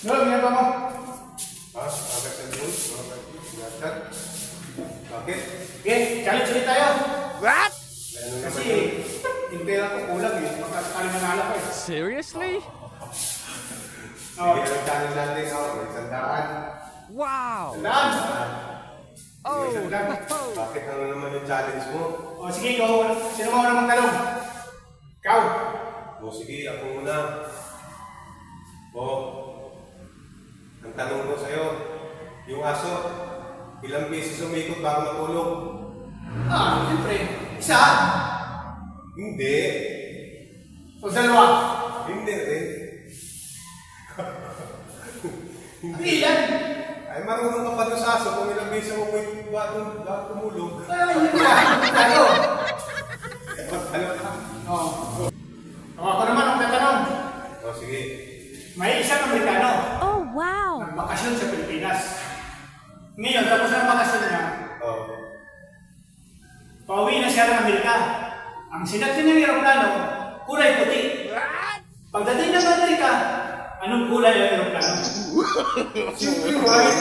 Ano, ginagawa mo? Agad sa doon? Agad? Bakit? Okay, challenge ulit tayo. What? Ano naman Kasi, yun? yung pera ko kulang eh. Baka sakali manalo ko eh. Seriously? Oh, Sige, ang challenge natin, may sandaan. Wow! tandaan. Oh! Bakit ano naman yung challenge mo? O sige, ikaw. Sino mo unang magtanong? Ikaw. O sige, ako muna. O, ang tanong ko sa'yo, yung aso, ilang beses umikot bago matulog? Siyempre. Isa. Hindi. O dalawa. Hindi rin. Hindi yan. Ay, marunong ka pa doon sa aso kung ilang beses umikot bago tumulog. Ay, yun yan. Tayo. Ano ka? Ako naman ang tatanong. O sige. May isang Amerikano. Oh, wow! Nagbakasyon sa Pilipinas. Ngayon, tapos na ang bakasyon niya, O. pauwi na siya ng Amerika. Ang sinakyan ng aeroplano, kulay puti. Pagdating ng Amerika, anong kulay ang aeroplano? Siyempre, white.